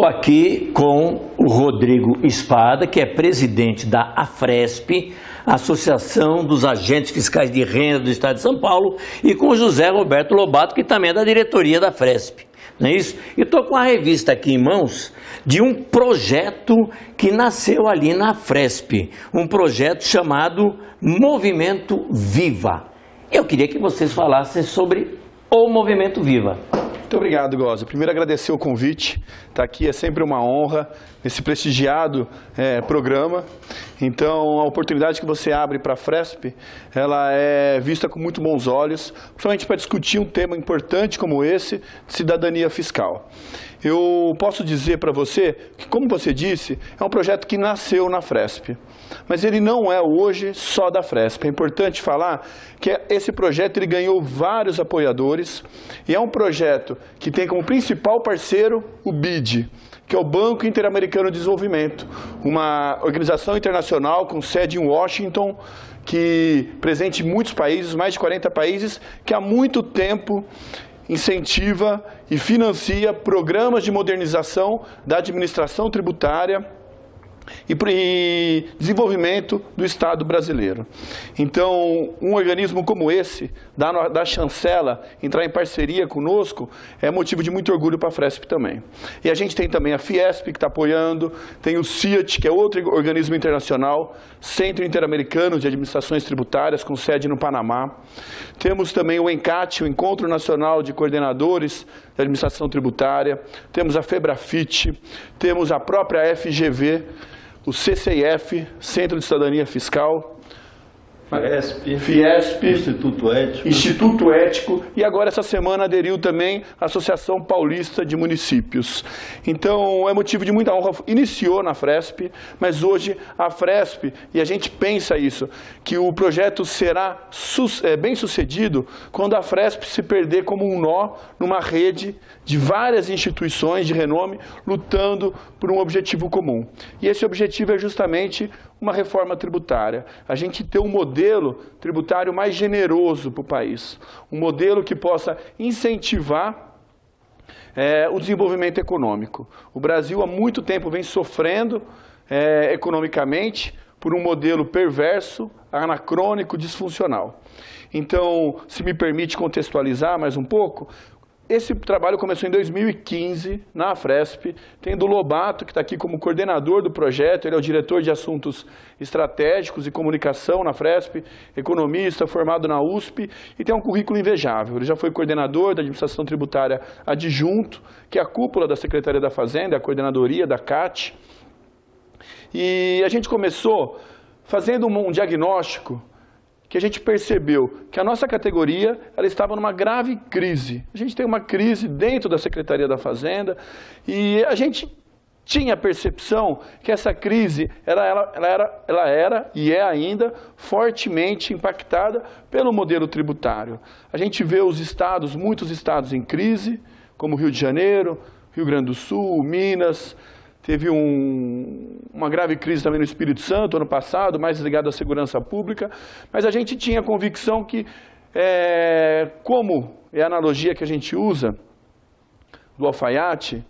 Estou aqui com o Rodrigo Espada, que é presidente da AFRESP, Associação dos Agentes Fiscais de Renda do Estado de São Paulo, e com o José Roberto Lobato, que também é da diretoria da AFRESP. Não é isso? E estou com a revista aqui em mãos de um projeto que nasceu ali na AFRESP, um projeto chamado Movimento Viva. Eu queria que vocês falassem sobre o Movimento Viva. Muito obrigado, Goza. Primeiro, agradecer o convite. Estar aqui é sempre uma honra, esse prestigiado programa. Então, a oportunidade que você abre para a AFRESP, ela é vista com muito bons olhos, principalmente para discutir um tema importante como esse, de cidadania fiscal. Eu posso dizer para você que, como você disse, é um projeto que nasceu na AFRESP. Mas ele não é hoje só da AFRESP. É importante falar que esse projeto ele ganhou vários apoiadores e é um projeto que tem como principal parceiro o BID, que é o Banco Interamericano de Desenvolvimento, uma organização internacional com sede em Washington, que presente em muitos países, mais de 40 países, que há muito tempo incentiva e financia programas de modernização da administração tributária e desenvolvimento do Estado brasileiro. Então, um organismo como esse, da chancela, entrar em parceria conosco, é motivo de muito orgulho para a AFRESP também. E a gente tem também a Fiesp, que está apoiando, tem o CIAT, que é outro organismo internacional, Centro Interamericano de Administrações Tributárias, com sede no Panamá. Temos também o ENCAT, o Encontro Nacional de Coordenadores de Administração Tributária, temos a FEBRAFIT, temos a própria FGV, o CCIF, Centro de Cidadania Fiscal, Fiesp, Instituto Ético, e agora essa semana aderiu também a Associação Paulista de Municípios. Então é motivo de muita honra, iniciou na AFRESP, mas hoje a AFRESP, e a gente pensa isso, que o projeto será bem sucedido quando a AFRESP se perder como um nó numa rede de várias instituições de renome lutando por um objetivo comum. E esse objetivo é justamente uma reforma tributária. A gente ter um modelo tributário mais generoso para o país. Um modelo que possa incentivar o desenvolvimento econômico. O Brasil há muito tempo vem sofrendo economicamente por um modelo perverso, anacrônico, disfuncional. Então, se me permite contextualizar mais um pouco, esse trabalho começou em 2015, na AFRESP, tendo o Lobato, que está aqui como coordenador do projeto, ele é o diretor de assuntos estratégicos e comunicação na AFRESP, economista, formado na USP, e tem um currículo invejável. Ele já foi coordenador da administração tributária adjunto, que é a cúpula da Secretaria da Fazenda, a coordenadoria da CAT. E a gente começou fazendo um diagnóstico que a gente percebeu que a nossa categoria ela estava numa grave crise. A gente tem uma crise dentro da Secretaria da Fazenda e a gente tinha a percepção que essa crise ela era e é ainda fortemente impactada pelo modelo tributário. A gente vê os estados, muitos estados em crise, como Rio de Janeiro, Rio Grande do Sul, Minas. Teve uma grave crise também no Espírito Santo, ano passado, mais ligada à segurança pública. Mas a gente tinha a convicção que, como é a analogia que a gente usa do alfaiate,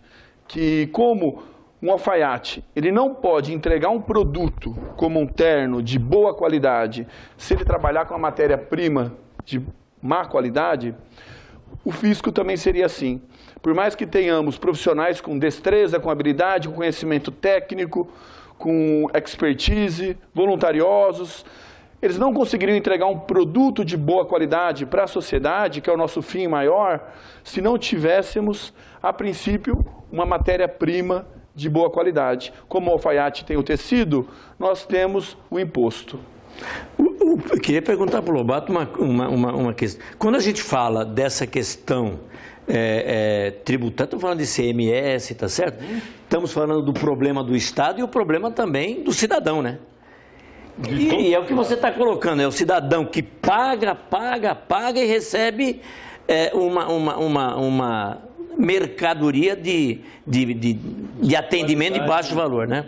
que como um alfaiate ele não pode entregar um produto como um terno de boa qualidade se ele trabalhar com a matéria-prima de má qualidade, o fisco também seria assim. Por mais que tenhamos profissionais com destreza, com habilidade, com conhecimento técnico, com expertise, voluntariosos, eles não conseguiriam entregar um produto de boa qualidade para a sociedade, que é o nosso fim maior, se não tivéssemos, a princípio, uma matéria-prima de boa qualidade. Como o alfaiate tem o tecido, nós temos o imposto. Eu queria perguntar para o Lobato uma questão. Quando a gente fala dessa questão tributária, estamos falando de ICMS, tá certo? Estamos falando do problema do Estado e o problema também do cidadão, né? E é o que você está colocando, é o cidadão que paga e recebe uma mercadoria de atendimento de baixo valor, né?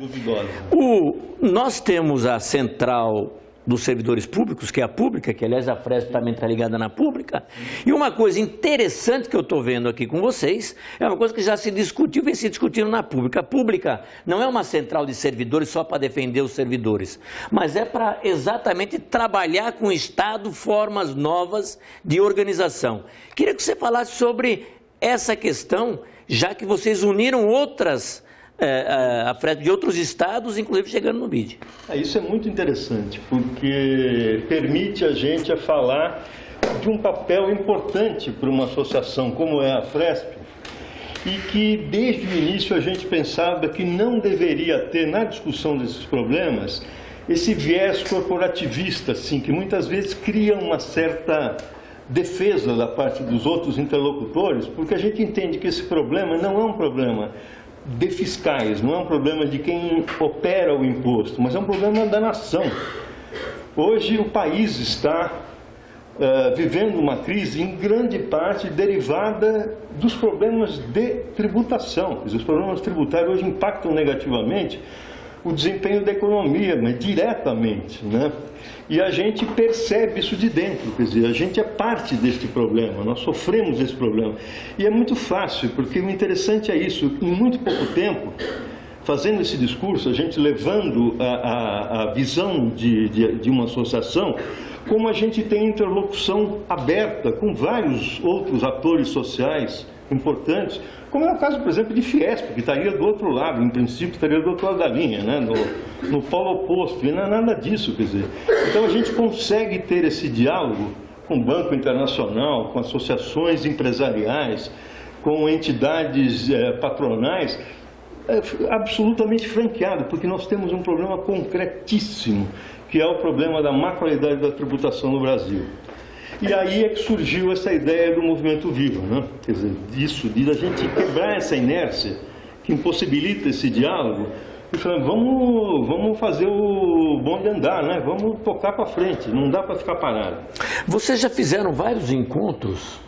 Nós temos a central dos servidores públicos, que é a pública, que aliás a Fresp também está ligada na pública. E uma coisa interessante que eu estou vendo aqui com vocês, é uma coisa que já se discutiu, vem se discutindo na pública. A pública não é uma central de servidores só para defender os servidores, mas é para exatamente trabalhar com o Estado formas novas de organização. Queria que você falasse sobre essa questão, já que vocês uniram outras a Fresp de outros estados, inclusive chegando no BID. Isso é muito interessante, porque permite a gente falar de um papel importante para uma associação como é a Fresp, e que desde o início a gente pensava que não deveria ter na discussão desses problemas esse viés corporativista, assim, que muitas vezes cria uma certa defesa da parte dos outros interlocutores, porque a gente entende que esse problema não é um problema de fiscais, não é um problema de quem opera o imposto, mas é um problema da nação. Hoje o país está vivendo uma crise em grande parte derivada dos problemas de tributação. Os problemas tributários hoje impactam negativamente o desempenho da economia, mas diretamente, né? E a gente percebe isso de dentro, quer dizer, a gente é parte deste problema, nós sofremos esse problema. E é muito fácil, porque o interessante é isso, em muito pouco tempo, fazendo esse discurso, a gente levando a visão de uma associação, como a gente tem interlocução aberta com vários outros atores sociais importantes, como é o caso, por exemplo, de Fiesp, que estaria do outro lado, em princípio estaria do outro lado da linha, né? no polo oposto, e não é nada disso, quer dizer. Então a gente consegue ter esse diálogo com o Banco Internacional, com associações empresariais, com entidades patronais, absolutamente franqueado, porque nós temos um problema concretíssimo, que é o problema da má qualidade da tributação no Brasil. E aí é que surgiu essa ideia do Movimento Viva, né? Quer dizer, de a gente quebrar essa inércia que impossibilita esse diálogo e falar, vamos fazer o bonde andar, né? Vamos tocar para frente, não dá para ficar parado. Vocês já fizeram vários encontros,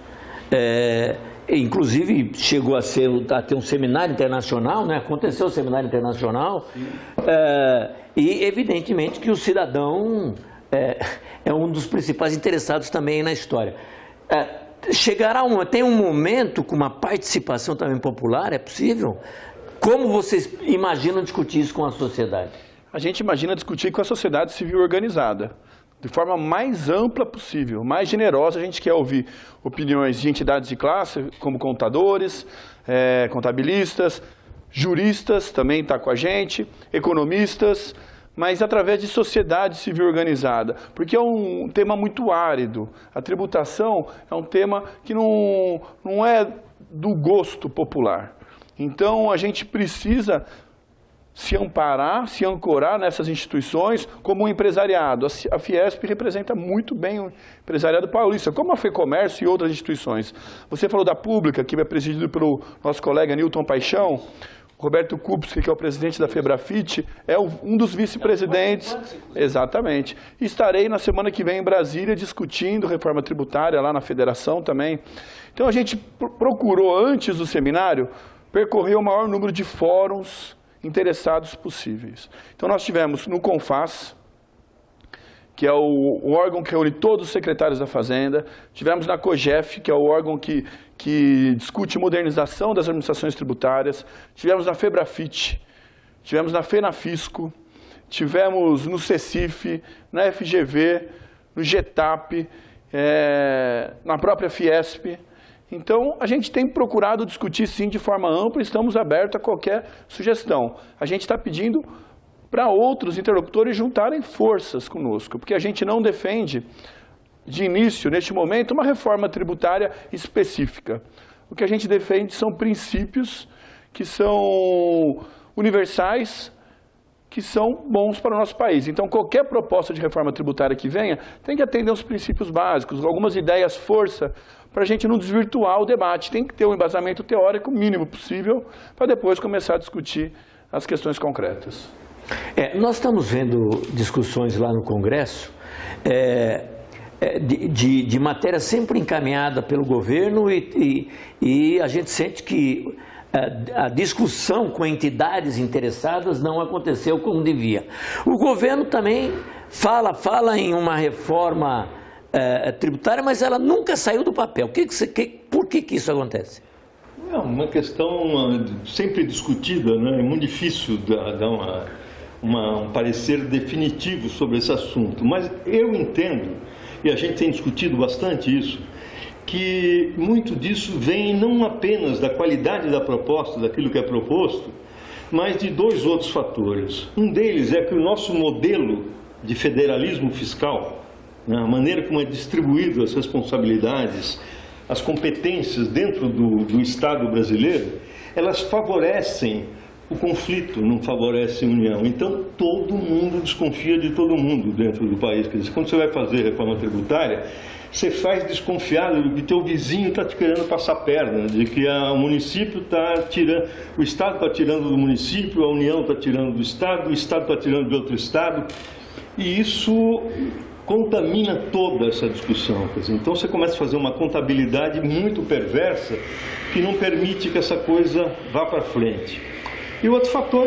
inclusive chegou a ter um seminário internacional, né? Aconteceu o seminário internacional, e evidentemente que o cidadão é um dos principais interessados também na história. Tem um momento com uma participação também popular, é possível? Como vocês imaginam discutir isso com a sociedade? A gente imagina discutir com a sociedade civil organizada, de forma mais ampla possível, mais generosa. A gente quer ouvir opiniões de entidades de classe, como contadores, contabilistas, juristas também está com a gente, economistas, mas através de sociedade civil organizada, porque é um tema muito árido. A tributação é um tema que não é do gosto popular. Então, a gente precisa se amparar, se ancorar nessas instituições como um empresariado. A Fiesp representa muito bem o empresariado paulista, como a FEComércio e outras instituições. Você falou da Pública, que é presidido pelo nosso colega Nilton Paixão. Roberto Kupski, que é o presidente da Febrafit, é um dos vice-presidentes. Exatamente. Estarei na semana que vem em Brasília discutindo reforma tributária lá na federação também. Então a gente procurou, antes do seminário, percorrer o maior número de fóruns interessados possíveis. Então nós tivemos no CONFAS, que é o órgão que reúne todos os secretários da Fazenda. Tivemos na COGEF, que é o órgão que discute modernização das administrações tributárias. Tivemos na Febrafit, tivemos na FENAFISCO, tivemos no CECIF, na FGV, no GETAP, na própria Fiesp. Então, a gente tem procurado discutir, sim, de forma ampla, e estamos abertos a qualquer sugestão. A gente está pedindo para outros interlocutores juntarem forças conosco, porque a gente não defende, de início, neste momento, uma reforma tributária específica. O que a gente defende são princípios que são universais, que são bons para o nosso país. Então, qualquer proposta de reforma tributária que venha, tem que atender aos princípios básicos, algumas ideias força, para a gente não desvirtuar o debate. Tem que ter um embasamento teórico mínimo possível, para depois começar a discutir as questões concretas. Nós estamos vendo discussões lá no Congresso de matéria sempre encaminhada pelo governo e a gente sente que a discussão com entidades interessadas não aconteceu como devia. O governo também fala em uma reforma tributária, mas ela nunca saiu do papel. Por que isso acontece? É uma questão sempre discutida, né? É muito difícil dar um parecer definitivo sobre esse assunto, mas eu entendo, e a gente tem discutido bastante isso, que muito disso vem não apenas da qualidade da proposta, daquilo que é proposto, mas de dois outros fatores. Um deles é que o nosso modelo de federalismo fiscal, né, a maneira como é distribuído as responsabilidades, as competências dentro do Estado brasileiro, elas favorecem o conflito, não favorecem a união. Então, todo mundo desconfia de todo mundo dentro do país. Quer dizer, quando você vai fazer reforma tributária, você faz desconfiado de que teu vizinho está te querendo passar a perna, de que o município está tirando, o Estado está tirando do município, a União está tirando do Estado, o Estado está tirando de outro Estado. E isso contamina toda essa discussão. Quer dizer, então você começa a fazer uma contabilidade muito perversa que não permite que essa coisa vá para frente. E o outro fator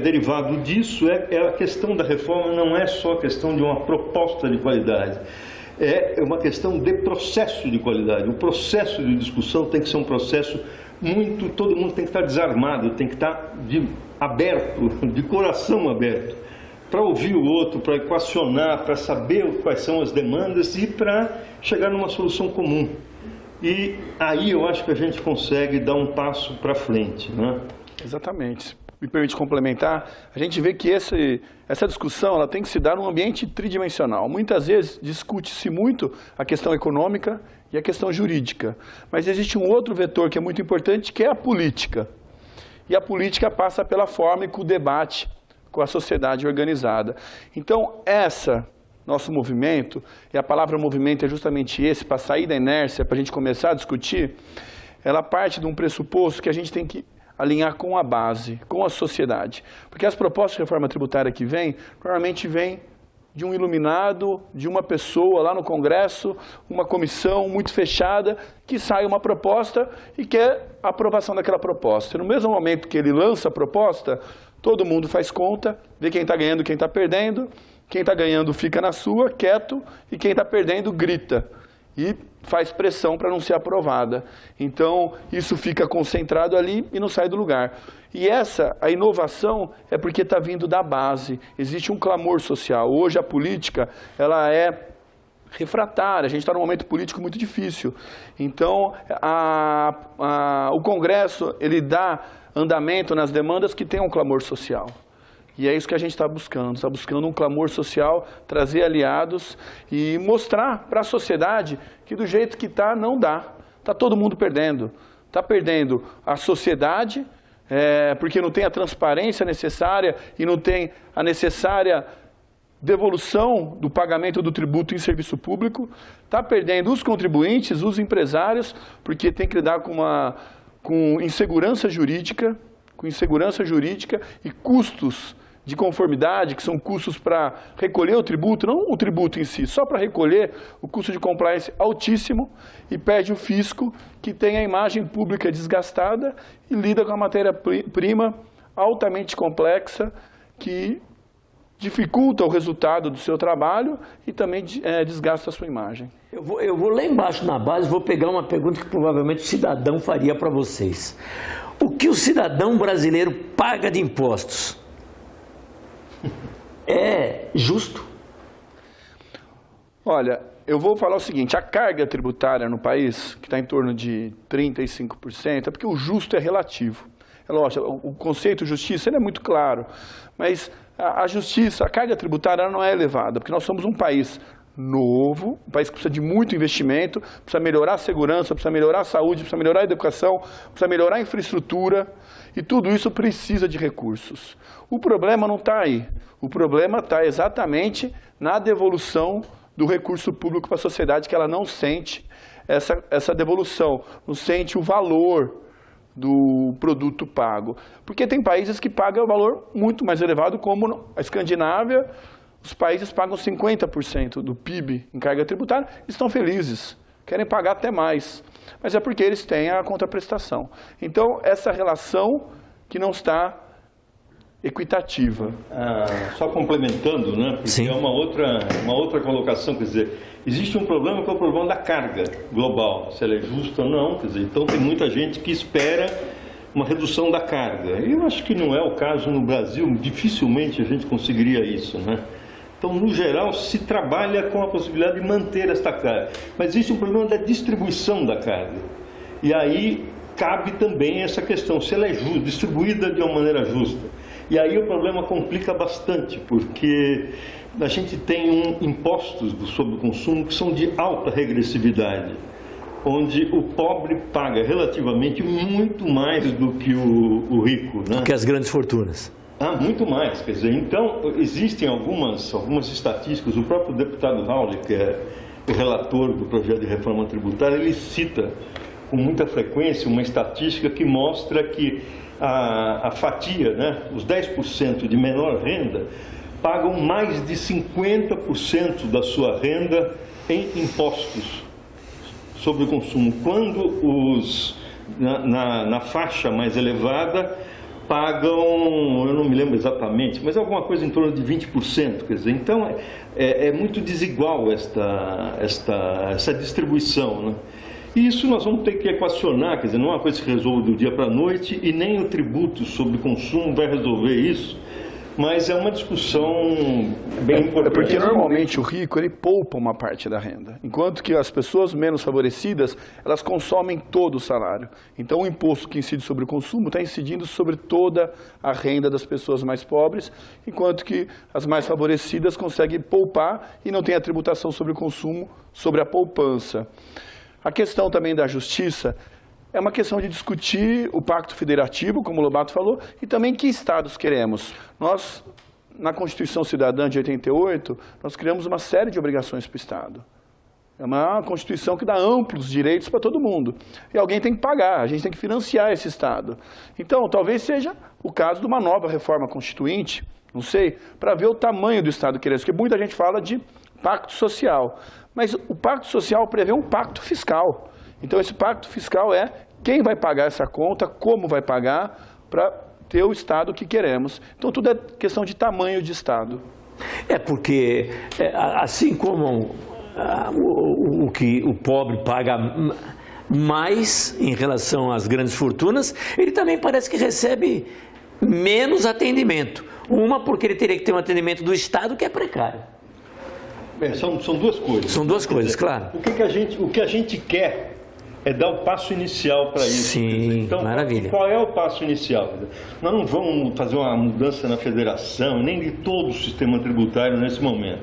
derivado disso é a questão da reforma, não é só a questão de uma proposta de qualidade, é uma questão de processo de qualidade. O processo de discussão tem que ser um processo todo mundo tem que estar desarmado, tem que estar aberto, de coração aberto, para ouvir o outro, para equacionar, para saber quais são as demandas e para chegar numa solução comum. E aí eu acho que a gente consegue dar um passo para frente, né? Exatamente. Me permite complementar, a gente vê que essa discussão ela tem que se dar num ambiente tridimensional. Muitas vezes discute-se muito a questão econômica e a questão jurídica, mas existe um outro vetor que é muito importante, que é a política. E a política passa pela forma e com o debate com a sociedade organizada. Então, nosso movimento, e a palavra movimento é justamente esse, para sair da inércia, para a gente começar a discutir, ela parte de um pressuposto que a gente tem que alinhar com a base, com a sociedade. Porque as propostas de reforma tributária que vêm, normalmente vêm de um iluminado, de uma pessoa lá no Congresso, uma comissão muito fechada, que sai uma proposta e quer a aprovação daquela proposta. E no mesmo momento que ele lança a proposta, todo mundo faz conta, vê quem está ganhando, quem está perdendo, quem está ganhando fica na sua, quieto, e quem está perdendo grita. E faz pressão para não ser aprovada. Então, isso fica concentrado ali e não sai do lugar. E a inovação é porque está vindo da base. Existe um clamor social. Hoje a política, ela é refratária. A gente está num momento político muito difícil. Então, o Congresso, ele dá andamento nas demandas que tem um clamor social. E é isso que a gente está buscando um clamor social, trazer aliados e mostrar para a sociedade que do jeito que está, não dá. Está todo mundo perdendo. Está perdendo a sociedade, porque não tem a transparência necessária e não tem a necessária devolução do pagamento do tributo em serviço público. Está perdendo os contribuintes, os empresários, porque tem que lidar com insegurança jurídica e custos de conformidade, que são custos para recolher o tributo, não o tributo em si, só para recolher, o custo de compliance altíssimo, e perde o fisco, que tem a imagem pública desgastada e lida com a matéria-prima altamente complexa, que dificulta o resultado do seu trabalho e também desgasta a sua imagem. Eu vou lá embaixo na base, vou pegar uma pergunta que provavelmente o cidadão faria para vocês. O que o cidadão brasileiro paga de impostos? É justo? Olha, eu vou falar o seguinte, a carga tributária no país, que está em torno de 35%, é porque o justo é relativo. É lógico, o conceito de justiça ele é muito claro, mas a justiça, a carga tributária ela não é elevada, porque nós somos um país novo, um país que precisa de muito investimento, precisa melhorar a segurança, precisa melhorar a saúde, precisa melhorar a educação, precisa melhorar a infraestrutura, e tudo isso precisa de recursos. O problema não está aí, o problema está exatamente na devolução do recurso público para a sociedade, que ela não sente essa devolução, não sente o valor do produto pago. Porque tem países que pagam um valor muito mais elevado, como a Escandinávia. Os países pagam 50% do PIB em carga tributária e estão felizes, querem pagar até mais. mas é porque eles têm a contraprestação. Então, essa relação que não está equitativa. Só complementando, né? Porque Sim. é uma outra colocação, quer dizer, existe um problema que é o problema da carga global, se ela é justa ou não, quer dizer, então tem muita gente que espera uma redução da carga. Eu acho que não é o caso no Brasil, dificilmente a gente conseguiria isso, né? Então, no geral, se trabalha com a possibilidade de manter esta carga, mas existe um problema da distribuição da carga. E aí cabe também essa questão, se ela é justa, distribuída de uma maneira justa. E aí o problema complica bastante, porque a gente tem impostos sobre o consumo que são de alta regressividade, onde o pobre paga relativamente muito mais do que o rico, né? Do que as grandes fortunas. Muito mais, quer dizer, então existem algumas estatísticas, o próprio deputado Raul, que é o relator do projeto de reforma tributária, ele cita com muita frequência uma estatística que mostra que a fatia, né, os 10% de menor renda, pagam mais de 50% da sua renda em impostos sobre o consumo, quando na faixa mais elevada pagam, eu não me lembro exatamente, mas alguma coisa em torno de 20%, quer dizer, então é muito desigual essa distribuição, né? E isso nós vamos ter que equacionar, quer dizer, não é uma coisa que se resolve do dia para a noite e nem o tributo sobre consumo vai resolver isso, mas é uma discussão bem importante. É porque normalmente o rico, ele poupa uma parte da renda, enquanto que as pessoas menos favorecidas, elas consomem todo o salário. Então o imposto que incide sobre o consumo está incidindo sobre toda a renda das pessoas mais pobres, enquanto que as mais favorecidas conseguem poupar e não tem a tributação sobre o consumo, sobre a poupança. A questão também da justiça é uma questão de discutir o pacto federativo, como o Lobato falou, e também que estados queremos. Nós, na Constituição Cidadã de 88, nós criamos uma série de obrigações para o Estado. É uma Constituição que dá amplos direitos para todo mundo. E alguém tem que pagar, a gente tem que financiar esse Estado. Então, talvez seja o caso de uma nova reforma constituinte, não sei, para ver o tamanho do Estado que queremos, porque muita gente fala de pacto social. Mas o pacto social prevê um pacto fiscal. Então, esse pacto fiscal é quem vai pagar essa conta, como vai pagar, para ter o Estado que queremos. Então, tudo é questão de tamanho de Estado. É porque, assim como o que o pobre paga mais em relação às grandes fortunas, ele também parece que recebe menos atendimento. Uma, porque ele teria que ter um atendimento do Estado que é precário. São duas coisas. São duas coisas, claro. O que a gente quer é dar o passo inicial para isso. Sim, então, maravilha. Qual é o passo inicial? Nós não vamos fazer uma mudança na federação, nem de todo o sistema tributário nesse momento.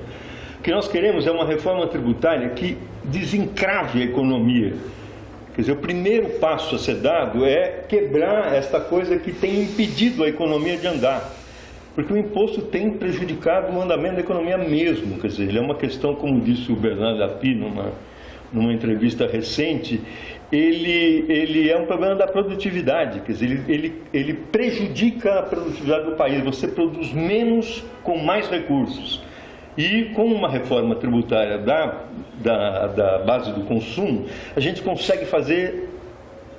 O que nós queremos é uma reforma tributária que desencrave a economia. Quer dizer, o primeiro passo a ser dado é quebrar esta coisa que tem impedido a economia de andar. Porque o imposto tem prejudicado o andamento da economia mesmo. Quer dizer, ele é uma questão, como disse o Bernardo Api numa entrevista recente, ele é um problema da produtividade. Quer dizer, ele prejudica a produtividade do país. Você produz menos com mais recursos. E com uma reforma tributária da base do consumo, a gente consegue fazer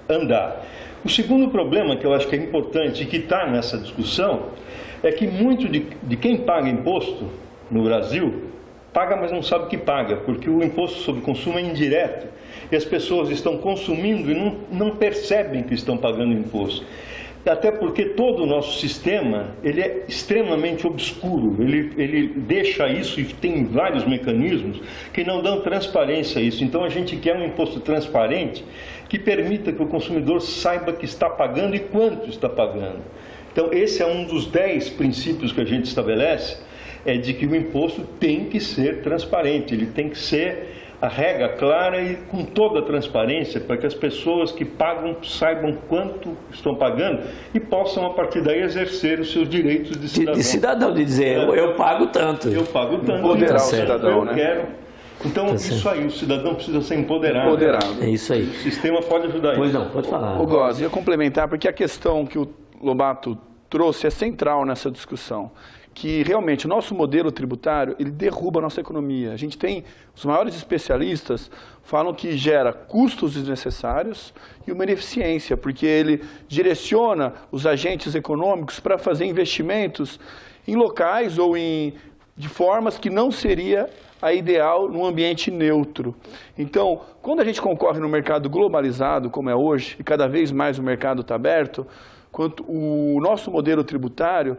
andar. O segundo problema que eu acho que é importante e que está nessa discussão é que muito de quem paga imposto no Brasil paga, mas não sabe que paga, porque o imposto sobre consumo é indireto e as pessoas estão consumindo e não percebem que estão pagando imposto. Até porque todo o nosso sistema ele é extremamente obscuro, ele deixa isso e tem vários mecanismos que não dão transparência a isso. Então a gente quer um imposto transparente que permita que o consumidor saiba que está pagando e quanto está pagando. Então esse é um dos 10 princípios que a gente estabelece, é de que o imposto tem que ser transparente, ele tem que ser a regra clara e com toda a transparência para que as pessoas que pagam saibam quanto estão pagando e possam, a partir daí, exercer os seus direitos de cidadão. De cidadão, de dizer, eu pago tanto. Eu pago tanto. Empoderar o cidadão, eu né? quero. Então, Tá isso certo. aí, o cidadão precisa ser empoderado. Empoderado. É isso aí. O sistema pode ajudar Pois isso. não, pode falar. O Góes, ia complementar, porque a questão que o Lobato trouxe é central nessa discussão, que realmente o nosso modelo tributário, ele derruba a nossa economia. A gente tem, os maiores especialistas falam que gera custos desnecessários e uma ineficiência, porque ele direciona os agentes econômicos para fazer investimentos em locais ou de formas que não seria a ideal num ambiente neutro. Então, quando a gente concorre no mercado globalizado, como é hoje, e cada vez mais o mercado está aberto, quanto o nosso modelo tributário,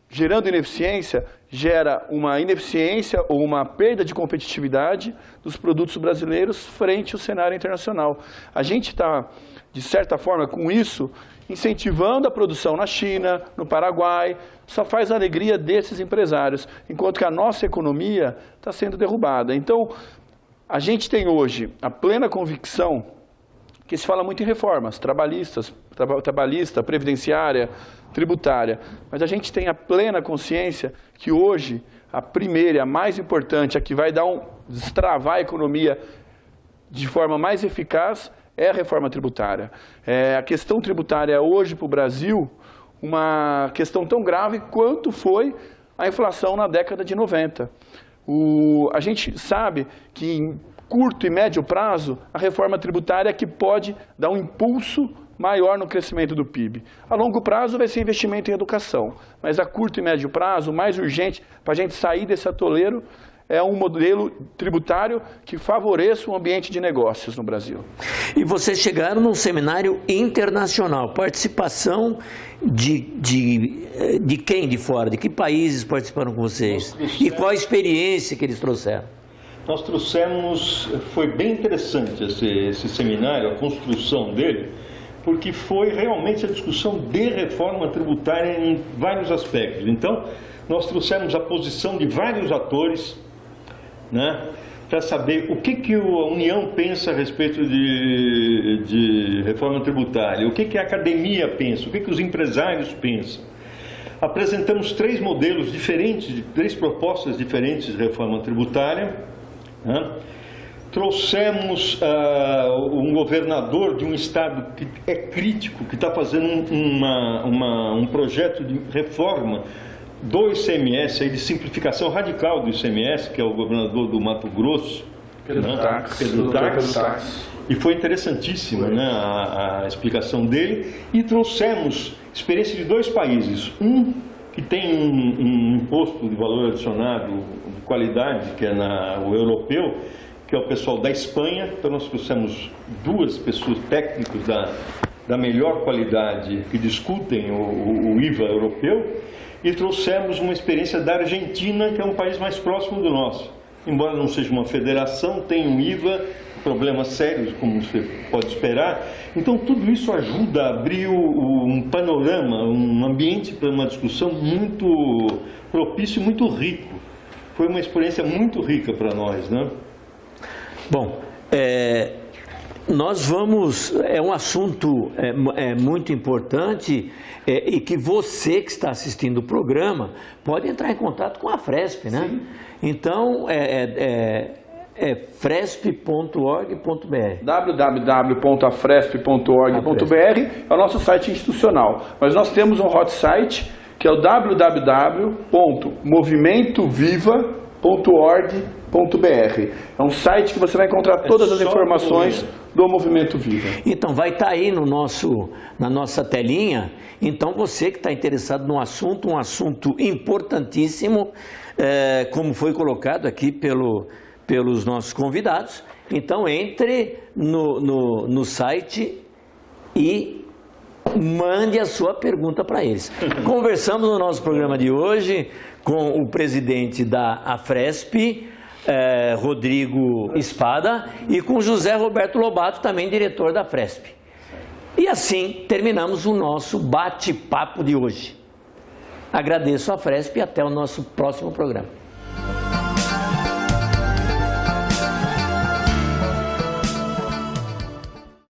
gerando ineficiência, gera uma ineficiência ou uma perda de competitividade dos produtos brasileiros frente ao cenário internacional. A gente está, de certa forma, com isso, incentivando a produção na China, no Paraguai, só faz a alegria desses empresários, enquanto que a nossa economia está sendo derrubada. Então, a gente tem hoje a plena convicção que se fala muito em reformas trabalhista, previdenciária, tributária, mas a gente tem a plena consciência que hoje a primeira e a mais importante, a que vai destravar a economia de forma mais eficaz, é a reforma tributária. A questão tributária hoje para o Brasil, uma questão tão grave quanto foi a inflação na década de 90. A gente sabe que em curto e médio prazo, a reforma tributária é que pode dar um impulso maior no crescimento do PIB. A longo prazo vai ser investimento em educação, mas a curto e médio prazo, o mais urgente para a gente sair desse atoleiro é um modelo tributário que favoreça o ambiente de negócios no Brasil. E vocês chegaram num seminário internacional, participação de quem de fora? De que países participaram com vocês? E qual a experiência que eles trouxeram? Nós trouxemos, foi bem interessante esse seminário, a construção dele, porque foi realmente a discussão de reforma tributária em vários aspectos. Então, nós trouxemos a posição de vários atores, né, para saber o que a União pensa a respeito de reforma tributária, o que a academia pensa, o que os empresários pensam. Apresentamos 3 modelos diferentes, 3 propostas diferentes de reforma tributária, né? Trouxemos um governador de um estado que é crítico, que está fazendo um projeto de reforma do ICMS, aí de simplificação radical do ICMS, que é o governador do Mato Grosso, Pedro Tax. E foi interessantíssima, né, a explicação dele. E trouxemos experiência de 2 países, um que tem um imposto de valor adicionado de qualidade, que é o europeu, que é o pessoal da Espanha. Então nós trouxemos 2 pessoas técnicos da melhor qualidade que discutem o IVA europeu, e trouxemos uma experiência da Argentina, que é um país mais próximo do nosso. Embora não seja uma federação, tem um IVA, problemas sérios, como você pode esperar. Então tudo isso ajuda a abrir um panorama, um ambiente para uma discussão muito propício e muito rico. Foi uma experiência muito rica para nós, né? Bom, nós vamos, é um assunto muito importante e que você que está assistindo o programa pode entrar em contato com a Fresp, né? Sim. Então, fresp.org.br. www.afresp.org.br é o nosso site institucional. Mas nós temos um hot site que é o www.movimentoviva.org.br. É um site que você vai encontrar todas as informações do Movimento Viva. Então vai estar aí na nossa telinha. Então você que está interessado no assunto, um assunto importantíssimo, como foi colocado aqui pelos nossos convidados. Então entre no site e mande a sua pergunta para eles. Conversamos no nosso programa de hoje com o presidente da Afresp, Rodrigo Espada, e com José Roberto Lobato, também diretor da Afresp. E assim terminamos o nosso bate-papo de hoje. Agradeço a Afresp e até o nosso próximo programa.